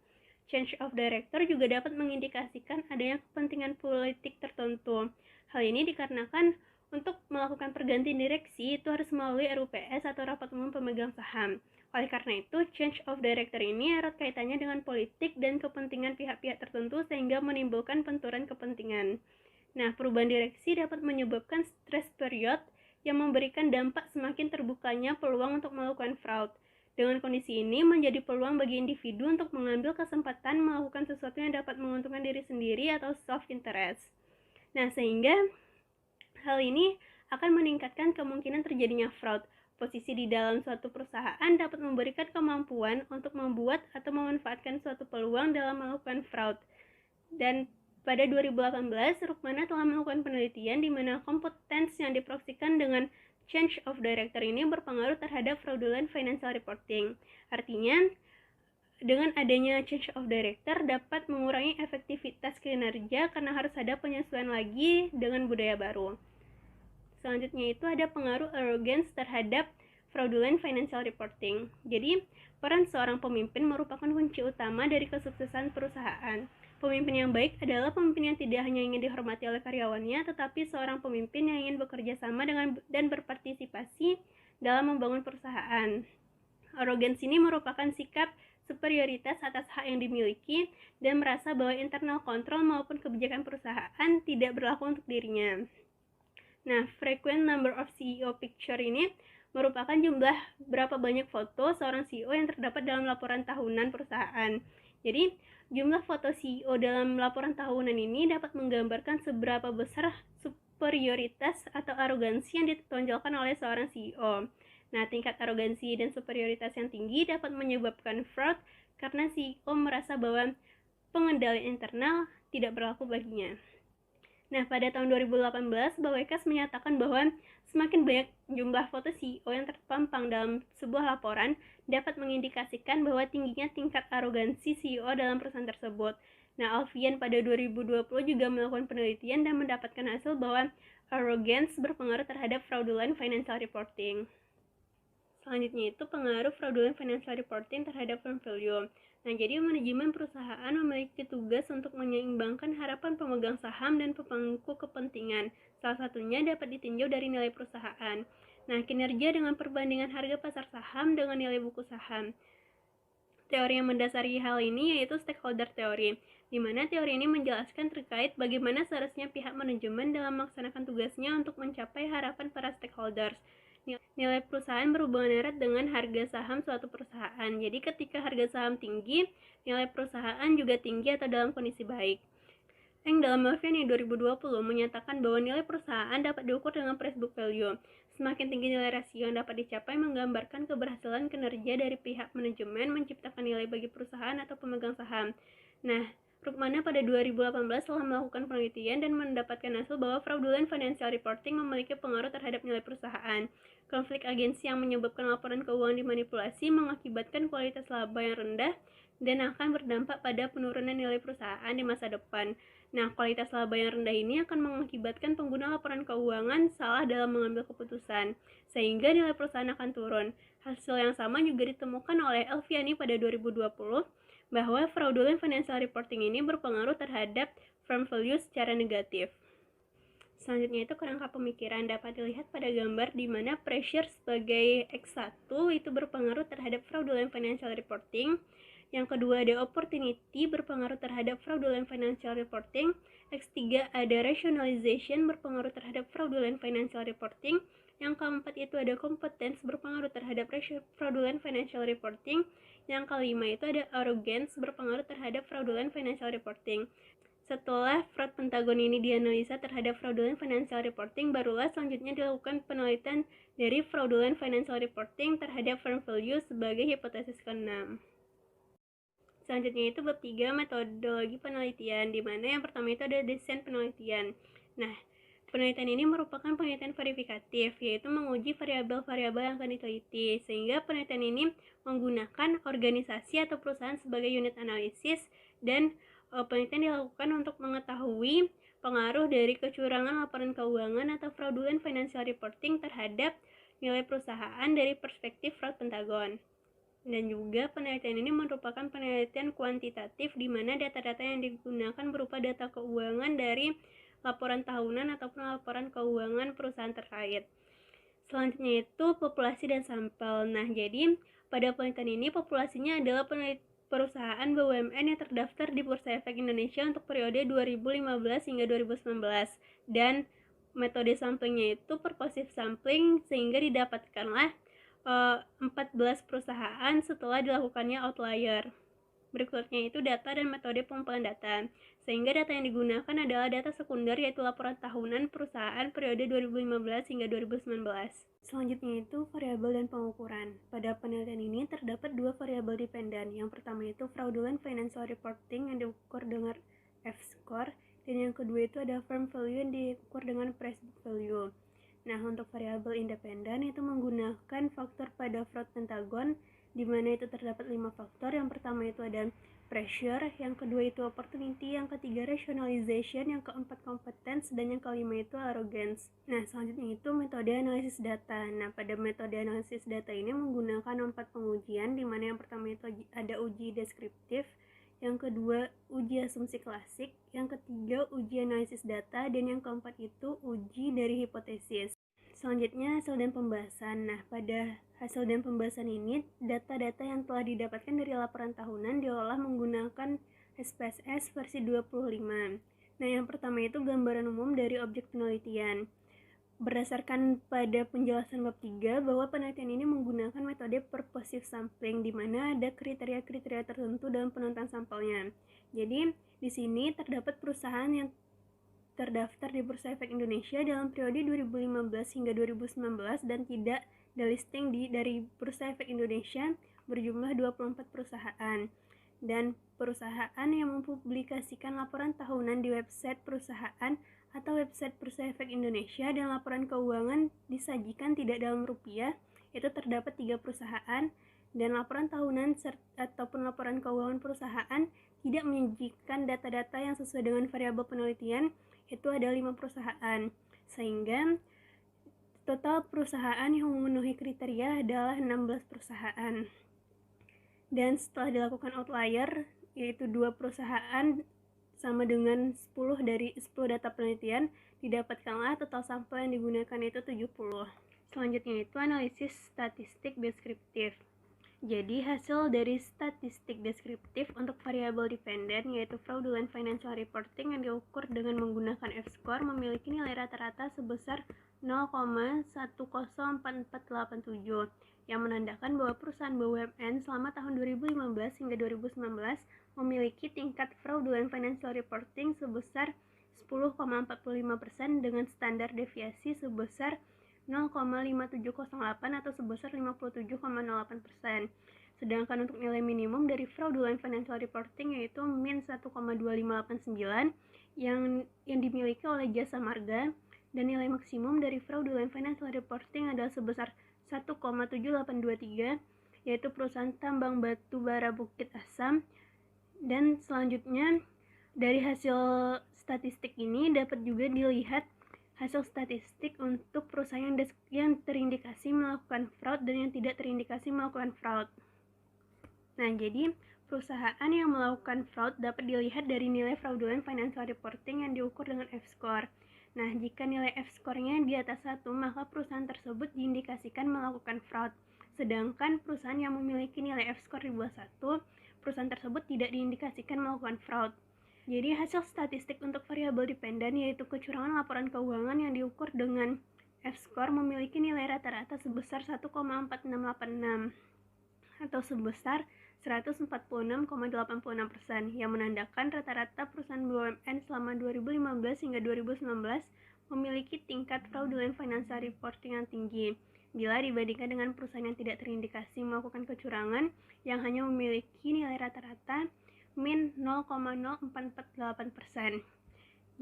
Change of director juga dapat mengindikasikan adanya kepentingan politik tertentu. Hal ini dikarenakan untuk melakukan pergantian direksi itu harus melalui RUPS atau Rapat Umum Pemegang Saham. Oleh karena itu, change of director ini erat kaitannya dengan politik dan kepentingan pihak-pihak tertentu sehingga menimbulkan benturan kepentingan. Nah, perubahan direksi dapat menyebabkan stress period yang memberikan dampak semakin terbukanya peluang untuk melakukan fraud. Dengan kondisi ini menjadi peluang bagi individu untuk mengambil kesempatan melakukan sesuatu yang dapat menguntungkan diri sendiri atau self-interest. Nah, sehingga hal ini akan meningkatkan kemungkinan terjadinya fraud. Posisi di dalam suatu perusahaan dapat memberikan kemampuan untuk membuat atau memanfaatkan suatu peluang dalam melakukan fraud. Dan pada 2018, Rukmana telah melakukan penelitian di mana kompetens yang diproyeksikan dengan change of director ini berpengaruh terhadap fraudulent financial reporting. Artinya, dengan adanya change of director dapat mengurangi efektivitas kinerja karena harus ada penyesuaian lagi dengan budaya baru. Selanjutnya itu ada pengaruh arrogance terhadap fraudulent financial reporting. Jadi, peran seorang pemimpin merupakan kunci utama dari kesuksesan perusahaan. Pemimpin yang baik adalah pemimpin yang tidak hanya ingin dihormati oleh karyawannya, tetapi seorang pemimpin yang ingin bekerja sama dan berpartisipasi dalam membangun perusahaan. Arrogance ini merupakan sikap superioritas atas hak yang dimiliki dan merasa bahwa internal control maupun kebijakan perusahaan tidak berlaku untuk dirinya. Nah, frequent number of CEO picture ini merupakan jumlah berapa banyak foto seorang CEO yang terdapat dalam laporan tahunan perusahaan. Jadi, jumlah foto CEO dalam laporan tahunan ini dapat menggambarkan seberapa besar superioritas atau arogansi yang ditonjolkan oleh seorang CEO. Nah, tingkat arogansi dan superioritas yang tinggi dapat menyebabkan fraud karena CEO merasa bahwa pengendalian internal tidak berlaku baginya. Nah, pada tahun 2018, Bawekas menyatakan bahwa semakin banyak jumlah foto CEO yang terpampang dalam sebuah laporan dapat mengindikasikan bahwa tingginya tingkat arogansi CEO dalam perusahaan tersebut. Nah, Alfian pada 2020 juga melakukan penelitian dan mendapatkan hasil bahwa arrogance berpengaruh terhadap fraudulent financial reporting. Selanjutnya itu pengaruh fraudulent financial reporting terhadap firm value. Nah, jadi manajemen perusahaan memiliki tugas untuk menyeimbangkan harapan pemegang saham dan pemangku kepentingan. Salah satunya dapat ditinjau dari nilai perusahaan. Nah, kinerja dengan perbandingan harga pasar saham dengan nilai buku saham. Teori yang mendasari hal ini yaitu stakeholder theory, di mana teori ini menjelaskan terkait bagaimana seharusnya pihak manajemen dalam melaksanakan tugasnya untuk mencapai harapan para stakeholders. Nilai perusahaan berhubungan erat dengan harga saham suatu perusahaan. Jadi ketika harga saham tinggi, nilai perusahaan juga tinggi atau dalam kondisi baik. Eng dalam Alfian 2020 menyatakan bahwa nilai perusahaan dapat diukur dengan price book value. Semakin tinggi nilai rasio yang dapat dicapai menggambarkan keberhasilan kinerja dari pihak manajemen menciptakan nilai bagi perusahaan atau pemegang saham. Nah, Rukmana pada 2018 telah melakukan penelitian dan mendapatkan hasil bahwa fraudulent financial reporting memiliki pengaruh terhadap nilai perusahaan. Konflik agensi yang menyebabkan laporan keuangan dimanipulasi mengakibatkan kualitas laba yang rendah dan akan berdampak pada penurunan nilai perusahaan di masa depan. Nah, kualitas laba yang rendah ini akan mengakibatkan pengguna laporan keuangan salah dalam mengambil keputusan, sehingga nilai perusahaan akan turun. Hasil yang sama juga ditemukan oleh Elviani pada 2020, bahwa fraudulent financial reporting ini berpengaruh terhadap firm value secara negatif. Selanjutnya itu kerangka pemikiran dapat dilihat pada gambar di mana pressure sebagai X1 itu berpengaruh terhadap fraudulent financial reporting. Yang kedua ada opportunity berpengaruh terhadap fraudulent financial reporting. X3 ada rationalization berpengaruh terhadap fraudulent financial reporting. Yang keempat itu ada competence berpengaruh terhadap fraudulent financial reporting. Yang kelima itu ada arrogance berpengaruh terhadap fraudulent financial reporting. Setelah fraud pentagon ini dianalisa terhadap fraudulent financial reporting, barulah selanjutnya dilakukan penelitian dari fraudulent financial reporting terhadap firm value sebagai hipotesis ke-6. Selanjutnya itu bab 3 metodologi penelitian, di mana yang pertama itu ada desain penelitian. Nah, penelitian ini merupakan penelitian verifikatif, yaitu menguji variabel-variabel yang akan diteliti, sehingga penelitian ini menggunakan organisasi atau perusahaan sebagai unit analisis, dan penelitian dilakukan untuk mengetahui pengaruh dari kecurangan laporan keuangan atau fraudulent financial reporting terhadap nilai perusahaan dari perspektif fraud pentagon. Dan juga penelitian ini merupakan penelitian kuantitatif di mana data-data yang digunakan berupa data keuangan dari laporan tahunan ataupun laporan keuangan perusahaan terkait. Selanjutnya itu populasi dan sampel. Nah, jadi pada penelitian ini populasinya adalah perusahaan BUMN yang terdaftar di Bursa Efek Indonesia untuk periode 2015 hingga 2019. Dan metode samplingnya itu purposive sampling, sehingga didapatkanlah 14 perusahaan setelah dilakukannya outlier. Berikutnya itu data dan metode pengumpulan data, sehingga data yang digunakan adalah data sekunder, yaitu laporan tahunan perusahaan periode 2015 hingga 2019. Selanjutnya itu variabel dan pengukuran. Pada penelitian ini terdapat dua variabel dependen. Yang pertama itu fraudulent financial reporting yang diukur dengan F-score, dan yang kedua itu ada firm value yang diukur dengan price book value. Nah, untuk variabel independen itu menggunakan faktor pada fraud pentagon, di mana itu terdapat 5 faktor. Yang pertama itu ada pressure, yang kedua itu opportunity, yang ketiga rationalization, yang keempat competence, dan yang kelima itu arrogance. Nah, selanjutnya itu metode analisis data. Nah, pada metode analisis data ini menggunakan 4 pengujian, di mana yang pertama itu ada uji deskriptif, yang kedua uji asumsi klasik, yang ketiga uji analisis data, dan yang keempat itu uji dari hipotesis. Selanjutnya hasil dan pembahasan. Nah, pada hasil dan pembahasan ini, data-data yang telah didapatkan dari laporan tahunan diolah menggunakan SPSS versi 25. Nah, yang pertama itu gambaran umum dari objek penelitian. Berdasarkan pada penjelasan bab 3 bahwa penelitian ini menggunakan metode purposive sampling, di mana ada kriteria-kriteria tertentu dalam penentuan sampelnya. Jadi, di sini terdapat perusahaan yang terdaftar di Bursa Efek Indonesia dalam periode 2015 hingga 2019 dan tidak delisting dari Bursa Efek Indonesia berjumlah 24 perusahaan. Dan perusahaan yang mempublikasikan laporan tahunan di website perusahaan atau website Bursa Efek Indonesia dan laporan keuangan disajikan tidak dalam rupiah, itu terdapat 3 perusahaan, dan laporan tahunan ataupun laporan keuangan perusahaan tidak menyajikan data-data yang sesuai dengan variabel penelitian, itu ada 5 perusahaan, sehingga total perusahaan yang memenuhi kriteria adalah 16 perusahaan. Dan setelah dilakukan outlier, yaitu 2 perusahaan sama dengan 10 dari 10 data penelitian, didapatkanlah total sampel yang digunakan itu 70. Selanjutnya itu analisis statistik deskriptif. Jadi hasil dari statistik deskriptif untuk variabel dependen, yaitu fraudulent financial reporting yang diukur dengan menggunakan F-score, memiliki nilai rata-rata sebesar 0,104487, yang menandakan bahwa perusahaan BUMN selama tahun 2015 hingga 2019 memiliki tingkat fraudulent financial reporting sebesar 10,45% dengan standar deviasi sebesar 0,5708 atau sebesar 57,08%. Sedangkan untuk nilai minimum dari fraudulent financial reporting yaitu min 1,2589 yang dimiliki oleh Jasa Marga, dan nilai maksimum dari fraudulent financial reporting adalah sebesar 1,7823 yaitu perusahaan tambang batu bara Bukit Asam. Dan selanjutnya dari hasil statistik ini dapat juga dilihat hasil statistik untuk perusahaan yang terindikasi melakukan fraud dan yang tidak terindikasi melakukan fraud. Nah, jadi perusahaan yang melakukan fraud dapat dilihat dari nilai fraudulent financial reporting yang diukur dengan F-score. Nah, jika nilai F-score-nya di atas 1, maka perusahaan tersebut diindikasikan melakukan fraud. Sedangkan perusahaan yang memiliki nilai F-score di bawah 1, perusahaan tersebut tidak diindikasikan melakukan fraud. Jadi hasil statistik untuk variabel dependen yaitu kecurangan laporan keuangan yang diukur dengan F-score memiliki nilai rata-rata sebesar 1,4686 atau sebesar 146,86%, yang menandakan rata-rata perusahaan BUMN selama 2015 hingga 2019 memiliki tingkat fraudulent financial reporting yang tinggi bila dibandingkan dengan perusahaan yang tidak terindikasi melakukan kecurangan yang hanya memiliki nilai rata-rata min 0,0448%.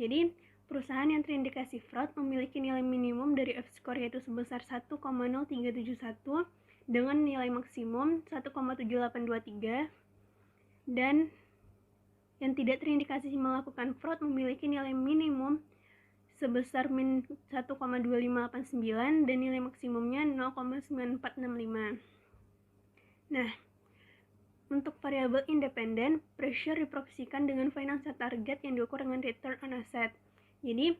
Jadi, perusahaan yang terindikasi fraud memiliki nilai minimum dari F-score yaitu sebesar 1,0371 dengan nilai maksimum 1,7823, dan yang tidak terindikasi melakukan fraud memiliki nilai minimum sebesar min 1,2589 dan nilai maksimumnya 0,9465. Nah, untuk variabel independen, pressure diproyeksikan dengan financial target yang diukur dengan return on asset. Jadi,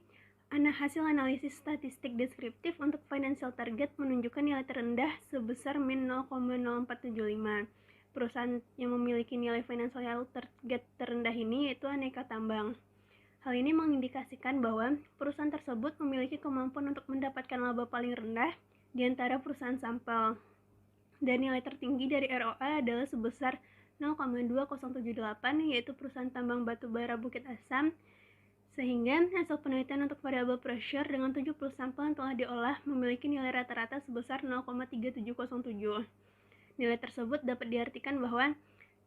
hasil analisis statistik deskriptif untuk financial target menunjukkan nilai terendah sebesar min 0,0475. Perusahaan yang memiliki nilai financial target terendah ini yaitu Aneka Tambang. Hal ini mengindikasikan bahwa perusahaan tersebut memiliki kemampuan untuk mendapatkan laba paling rendah di antara perusahaan sampel. Dan nilai tertinggi dari ROA adalah sebesar 0,2078 yaitu perusahaan tambang batu bara Bukit Asam. Sehingga hasil penelitian untuk variabel pressure dengan 70 sampel yang telah diolah memiliki nilai rata-rata sebesar 0,3707. Nilai tersebut dapat diartikan bahwa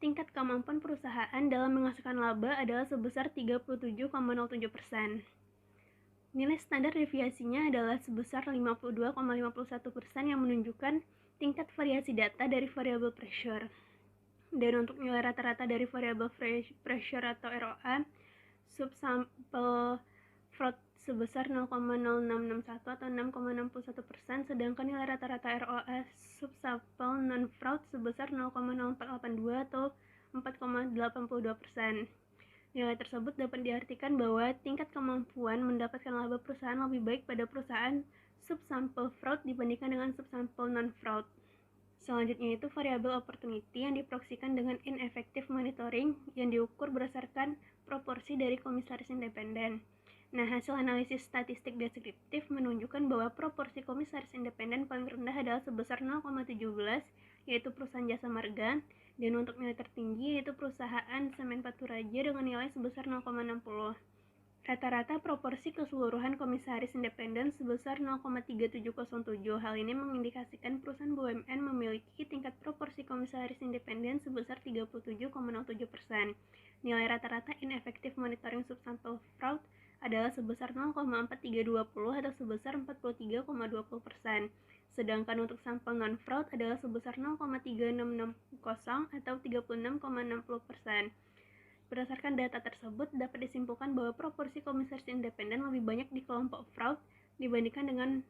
tingkat kemampuan perusahaan dalam menghasilkan laba adalah sebesar 37,07%. Nilai standar deviasinya adalah sebesar 52,51% yang menunjukkan tingkat variasi data dari variabel pressure. Dan untuk nilai rata-rata dari variabel pressure atau ROA, subsampel fraud sebesar 0,0661 atau 6,61%, sedangkan nilai rata-rata ROA subsampel non-fraud sebesar 0,0482 atau 4,82%. Nilai tersebut dapat diartikan bahwa tingkat kemampuan mendapatkan laba perusahaan lebih baik pada perusahaan subsampel fraud dibandingkan dengan subsampel non-fraud. Selanjutnya itu variabel opportunity yang diproyeksikan dengan ineffective monitoring yang diukur berdasarkan proporsi dari komisaris independen. Nah, hasil analisis statistik deskriptif menunjukkan bahwa proporsi komisaris independen paling rendah adalah sebesar 0,17 yaitu perusahaan Jasa Marga, dan untuk nilai tertinggi yaitu perusahaan Semen Batu Raja dengan nilai sebesar 0,60. Rata-rata proporsi keseluruhan komisaris independen sebesar 0,3707. Hal ini mengindikasikan perusahaan BUMN memiliki tingkat proporsi komisaris independen sebesar 37,07%. Nilai rata-rata ineffective monitoring subsampel fraud adalah sebesar 0,4320 atau sebesar 43,20%. Sedangkan untuk sampel non-fraud adalah sebesar 0,3660 atau 36,60%. Berdasarkan data tersebut, dapat disimpulkan bahwa proporsi komisaris independen lebih banyak di kelompok fraud dibandingkan dengan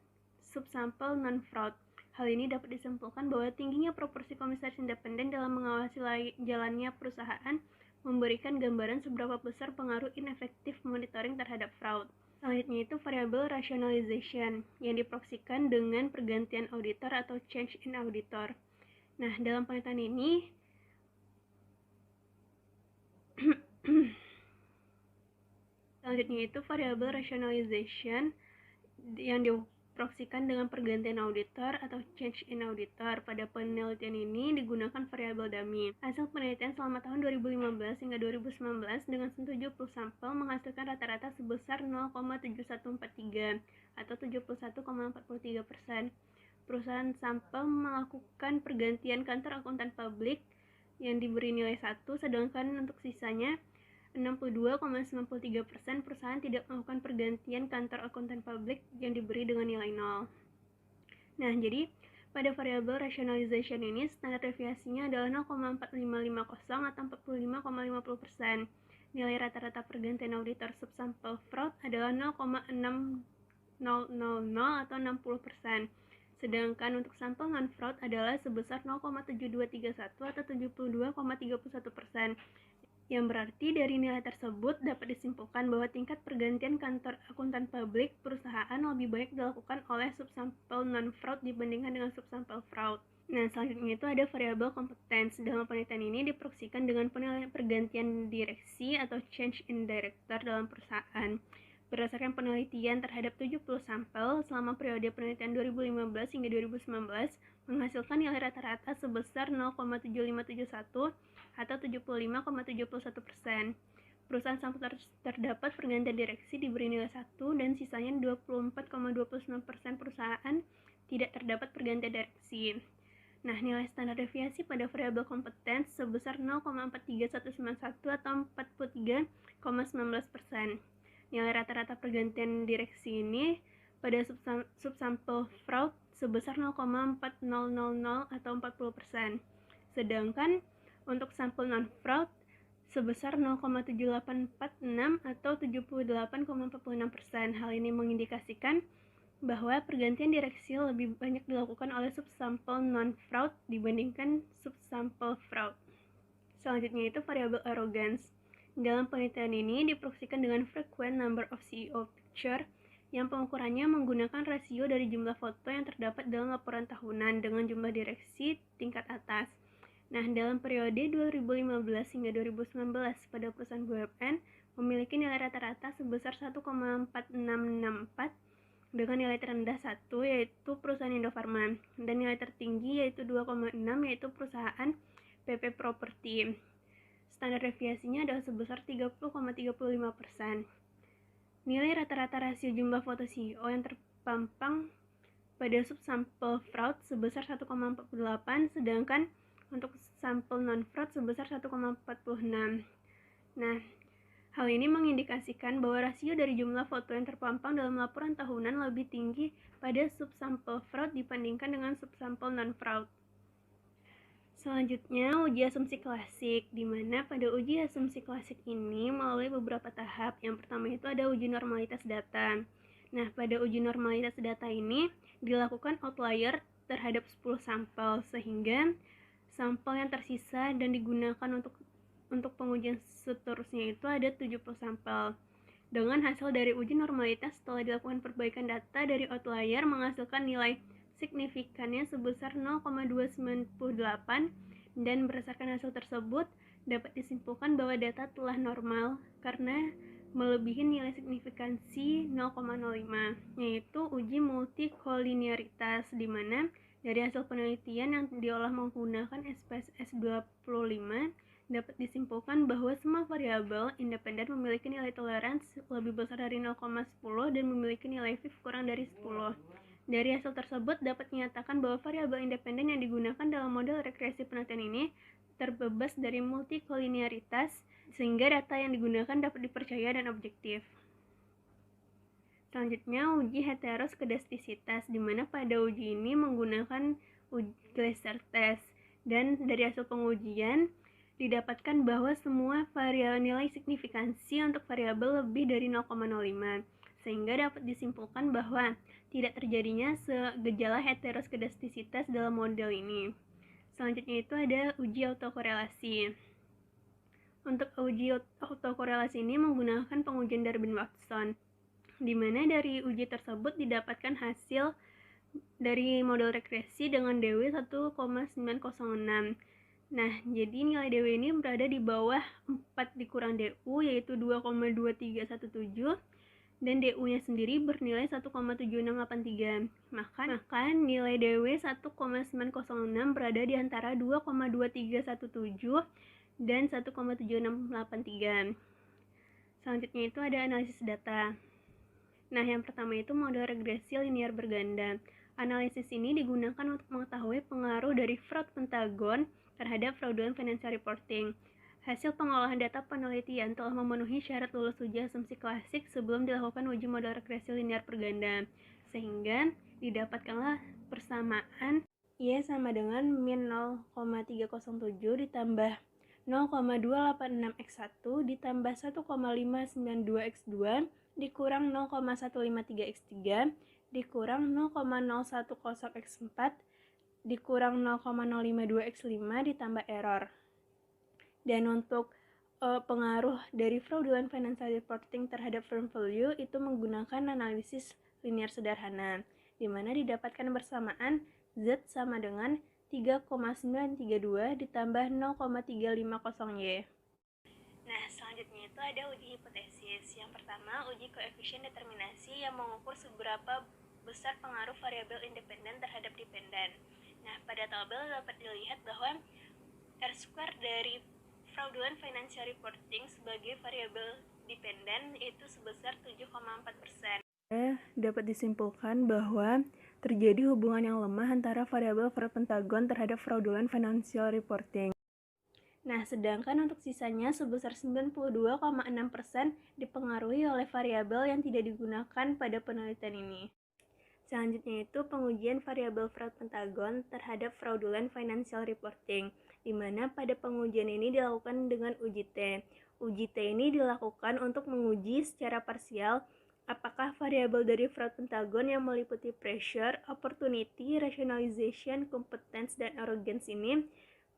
subsampel non-fraud. Hal ini dapat disimpulkan bahwa tingginya proporsi komisaris independen dalam mengawasi jalannya perusahaan memberikan gambaran seberapa besar pengaruh ineffective monitoring terhadap fraud. Selanjutnya itu variabel rationalization yang diproyeksikan dengan pergantian auditor atau change in auditor. Nah, dalam penelitian ini selanjutnya itu variabel rationalization yang diproksikan dengan pergantian auditor atau change in auditor. Pada penelitian ini digunakan variabel dummy. Hasil penelitian selama tahun 2015 hingga 2019 dengan 70 sampel menghasilkan rata-rata sebesar 0,7143 atau 71,43%. Perusahaan sampel melakukan pergantian kantor akuntan publik yang diberi nilai 1, sedangkan untuk sisanya 62,93% perusahaan tidak melakukan pergantian kantor akuntan publik yang diberi dengan nilai 0. Nah, jadi pada variabel rationalization ini standar deviasinya adalah 0,4550 atau 45,50%. Nilai rata-rata pergantian auditor subsampel fraud adalah 0,6000 atau 60%. Sedangkan untuk sampel non-fraud adalah sebesar 0,7231 atau 72,31%. Yang berarti dari nilai tersebut dapat disimpulkan bahwa tingkat pergantian kantor akuntan publik perusahaan lebih banyak dilakukan oleh subsampel non-fraud dibandingkan dengan subsampel fraud. Nah, selanjutnya itu ada variabel competence. Dalam penelitian ini diproksikan dengan penilaian pergantian direksi atau change in director dalam perusahaan. Berdasarkan penelitian terhadap 70 sampel selama periode penelitian 2015 hingga 2019 menghasilkan nilai rata-rata sebesar 0,7571 atau 75,71%. Perusahaan sampel terdapat pergantian direksi diberi nilai 1 dan sisanya 24,29% perusahaan tidak terdapat pergantian direksi. Nah, nilai standar deviasi pada variabel competence sebesar 0,43191 atau 43,19%. Nilai rata-rata pergantian direksi ini pada subsampel fraud sebesar 0,4000 atau 40%. Sedangkan untuk sampel non-fraud sebesar 0,7846 atau 78,46%. Hal ini mengindikasikan bahwa pergantian direksi lebih banyak dilakukan oleh subsampel non-fraud dibandingkan subsampel fraud. Selanjutnya itu variabel arrogance. Dalam penelitian ini diproksikan dengan frequent number of CEO picture yang pengukurannya menggunakan rasio dari jumlah foto yang terdapat dalam laporan tahunan dengan jumlah direksi tingkat atas. Nah, dalam periode 2015 hingga 2019 pada perusahaan BUMN memiliki nilai rata-rata sebesar 1,4664 dengan nilai terendah 1 yaitu perusahaan Indofarma dan nilai tertinggi yaitu 2,6 yaitu perusahaan PP Property. Standar deviasinya adalah sebesar 30,35%. Nilai rata-rata rasio jumlah foto CEO yang terpampang pada subsampel fraud sebesar 1,48 sedangkan untuk sampel non-fraud sebesar 1,46. Nah, hal ini mengindikasikan bahwa rasio dari jumlah foto yang terpampang dalam laporan tahunan lebih tinggi pada subsampel fraud dibandingkan dengan subsampel non-fraud. Selanjutnya, uji asumsi klasik, di mana pada uji asumsi klasik ini melalui beberapa tahap. Yang pertama itu ada uji normalitas data. Nah, pada uji normalitas data ini dilakukan outlier terhadap 10 sampel, sehingga sampel yang tersisa dan digunakan untuk pengujian seterusnya itu ada 70 sampel. Dengan hasil dari uji normalitas setelah dilakukan perbaikan data dari outlier menghasilkan nilai signifikannya sebesar 0,298 dan berdasarkan hasil tersebut dapat disimpulkan bahwa data telah normal karena melebihi nilai signifikansi 0,05 yaitu uji multikolinearitas, di mana dari hasil penelitian yang diolah menggunakan SPSS 25 dapat disimpulkan bahwa semua variabel independen memiliki nilai toleransi lebih besar dari 0,10 dan memiliki nilai FIF kurang dari 10. Dari hasil tersebut dapat dinyatakan bahwa variabel independen yang digunakan dalam model regresi penelitian ini terbebas dari multikolinearitas sehingga data yang digunakan dapat dipercaya dan objektif. Selanjutnya, uji heteroskedastisitas, di mana pada uji ini menggunakan uji Gleiser test dan dari hasil pengujian didapatkan bahwa semua variabel nilai signifikansi untuk variabel lebih dari 0,05 sehingga dapat disimpulkan bahwa tidak terjadinya gejala heteroskedastisitas dalam model ini. Selanjutnya itu ada uji autokorelasi. Untuk uji autokorelasi ini menggunakan pengujian Darwin-Watson, di mana dari uji tersebut didapatkan hasil dari model regresi dengan DW 1,906. Nah, jadi nilai DW ini berada di bawah 4 dikurang DU yaitu 2,2317 dan DU-nya sendiri bernilai 1,7683. Maka nilai DW 1,906 berada di antara 2,2317 dan 1,7683. Selanjutnya itu ada analisis data. Nah, yang pertama itu model regresi linear berganda. Analisis ini digunakan untuk mengetahui pengaruh dari fraud pentagon terhadap fraudulent financial reporting. Hasil pengolahan data penelitian telah memenuhi syarat lulus uji asumsi klasik sebelum dilakukan uji model regresi linear berganda, sehingga didapatkanlah persamaan Y sama dengan min 0,307 ditambah 0,286x1 ditambah 1,592x2 dikurang 0,153x3 dikurang 0,010x4 dikurang 0,052x5 ditambah error. Dan untuk pengaruh dari fraudulent financial reporting terhadap firm value itu menggunakan analisis linear sederhana, di mana didapatkan bersamaan Z sama dengan 3,932 ditambah 0,350Y. Nah, selanjutnya itu ada uji hipotesis. Yang pertama, uji koefisien determinasi yang mengukur seberapa besar pengaruh variabel independen terhadap dependen. Nah, pada tabel dapat dilihat bahwa R-square dari fraudulent financial reporting sebagai variabel dependen itu sebesar 7,4%. Dapat disimpulkan bahwa terjadi hubungan yang lemah antara variabel fraud pentagon terhadap fraudulent financial reporting. Nah, sedangkan untuk sisanya sebesar 92,6% dipengaruhi oleh variabel yang tidak digunakan pada penelitian ini. Selanjutnya itu pengujian variabel fraud pentagon terhadap fraudulent financial reporting, di mana pada pengujian ini dilakukan dengan uji T. Uji T ini dilakukan untuk menguji secara parsial apakah variabel dari fraud pentagon yang meliputi pressure, opportunity, rationalization, competence, dan arrogance ini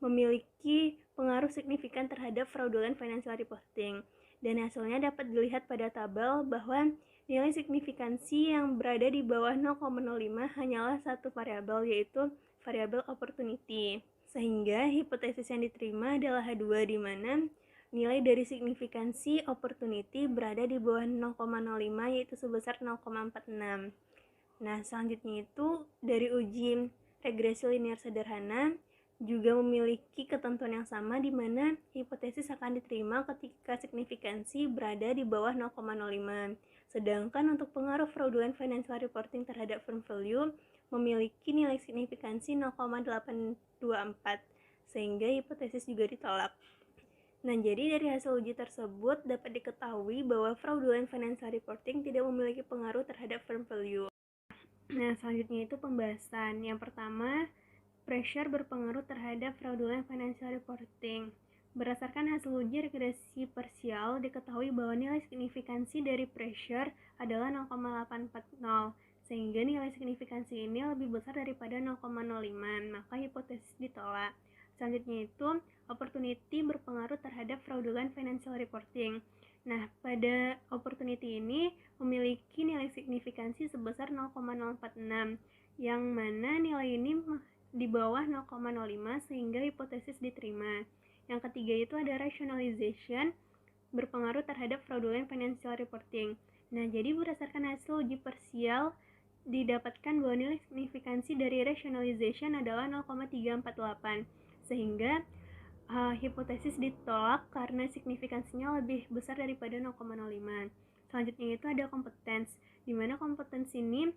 memiliki pengaruh signifikan terhadap fraudulent financial reporting. Dan hasilnya dapat dilihat pada tabel bahwa nilai signifikansi yang berada di bawah 0,05 hanyalah satu variabel, yaitu variabel opportunity. Sehingga hipotesis yang diterima adalah H2, di mana nilai dari signifikansi opportunity berada di bawah 0,05, yaitu sebesar 0,46. Nah, selanjutnya itu dari uji regresi linear sederhana juga memiliki ketentuan yang sama, di mana hipotesis akan diterima ketika signifikansi berada di bawah 0,05. Sedangkan untuk pengaruh fraudulent financial reporting terhadap firm value memiliki nilai signifikansi 0,824, sehingga hipotesis juga ditolak. Nah, jadi dari hasil uji tersebut dapat diketahui bahwa fraudulent financial reporting tidak memiliki pengaruh terhadap firm value. Nah, selanjutnya itu pembahasan. Yang pertama, pressure berpengaruh terhadap fraudulent financial reporting. Berdasarkan hasil uji regresi parsial, diketahui bahwa nilai signifikansi dari pressure adalah 0,840, sehingga nilai signifikansi ini lebih besar daripada 0,05, maka hipotesis ditolak. Selanjutnya itu, opportunity berpengaruh terhadap fraudulent financial reporting. Nah, pada opportunity ini memiliki nilai signifikansi sebesar 0,046, yang mana nilai ini di bawah 0,05, sehingga hipotesis diterima. Yang ketiga itu ada rationalization berpengaruh terhadap fraudulent financial reporting. Nah, jadi berdasarkan hasil uji parsial didapatkan bahwa nilai signifikansi dari rationalization adalah 0,348, sehingga hipotesis ditolak karena signifikansinya lebih besar daripada 0,05. Selanjutnya itu ada competence, di mana competence ini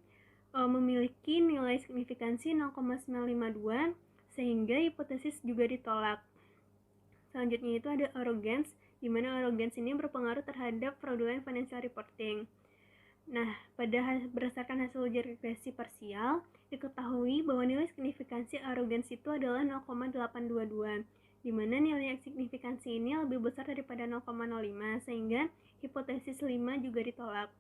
memiliki nilai signifikansi 0,952, sehingga hipotesis juga ditolak. Selanjutnya itu ada arrogance, di mana arrogance ini berpengaruh terhadap fraudulent financial reporting. Nah, berdasarkan hasil uji regresi parsial, diketahui bahwa nilai signifikansi arrogance itu adalah 0,822, di mana nilai signifikansi ini lebih besar daripada 0,05, sehingga hipotesis 5 juga ditolak.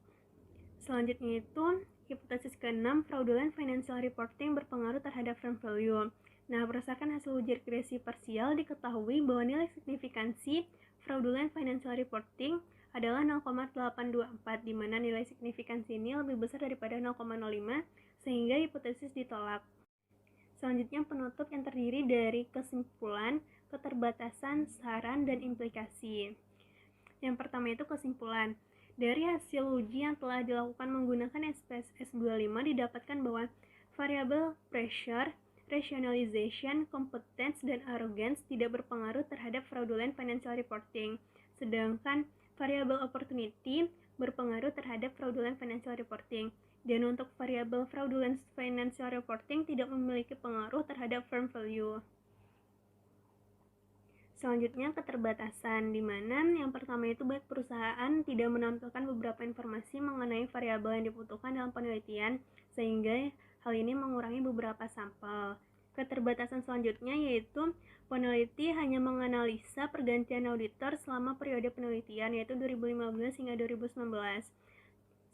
Selanjutnya itu hipotesis ke-6, fraudulent financial reporting berpengaruh terhadap firm value. Nah, berdasarkan hasil uji regresi parsial diketahui bahwa nilai signifikansi fraudulent financial reporting adalah 0,824, di mana nilai signifikansi ini lebih besar daripada 0,05, sehingga hipotesis ditolak. Selanjutnya penutup yang terdiri dari kesimpulan, keterbatasan, saran, dan implikasi. Yang pertama itu kesimpulan. Dari hasil uji yang telah dilakukan menggunakan SPSS 25 didapatkan bahwa variabel pressure, rationalization, competence, dan arrogance tidak berpengaruh terhadap fraudulent financial reporting, sedangkan variabel opportunity berpengaruh terhadap fraudulent financial reporting. Dan untuk variabel fraudulent financial reporting tidak memiliki pengaruh terhadap firm value. Selanjutnya keterbatasan, di mana yang pertama itu baik perusahaan tidak menampilkan beberapa informasi mengenai variabel yang dibutuhkan dalam penelitian, sehingga hal ini mengurangi beberapa sampel. Keterbatasan selanjutnya yaitu peneliti hanya menganalisa pergantian auditor selama periode penelitian, yaitu 2015 hingga 2019.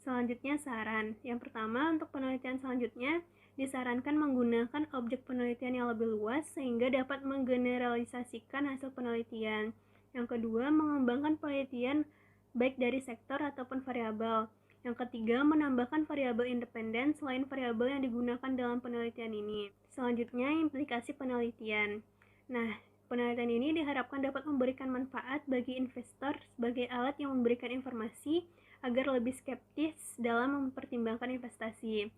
Selanjutnya saran. Yang pertama, untuk penelitian selanjutnya disarankan menggunakan objek penelitian yang lebih luas sehingga dapat menggeneralisasikan hasil penelitian. Yang kedua, mengembangkan penelitian baik dari sektor ataupun variabel. Yang ketiga, menambahkan variabel independen selain variabel yang digunakan dalam penelitian ini. Selanjutnya, implikasi penelitian. Nah, penelitian ini diharapkan dapat memberikan manfaat bagi investor sebagai alat yang memberikan informasi agar lebih skeptis dalam mempertimbangkan investasi.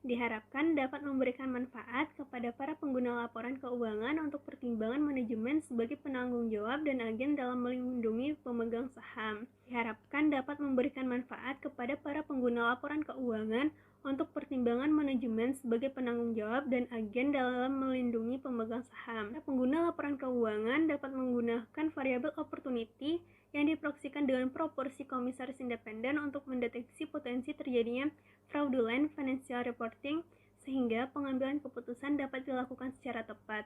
Diharapkan dapat memberikan manfaat kepada para pengguna laporan keuangan untuk pertimbangan manajemen sebagai penanggung jawab dan agen dalam melindungi pemegang saham. Diharapkan dapat memberikan manfaat kepada para pengguna laporan keuangan untuk pertimbangan manajemen sebagai penanggung jawab dan agen dalam melindungi pemegang saham. Pengguna laporan keuangan dapat menggunakan variabel opportunity yang diproyeksikan dengan proporsi komisaris independen untuk mendeteksi potensi terjadinya fraudulent financial reporting sehingga pengambilan keputusan dapat dilakukan secara tepat.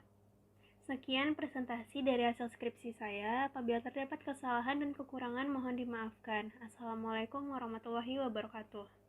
Sekian presentasi dari hasil skripsi saya. Apabila terdapat kesalahan dan kekurangan mohon dimaafkan. Assalamualaikum warahmatullahi wabarakatuh.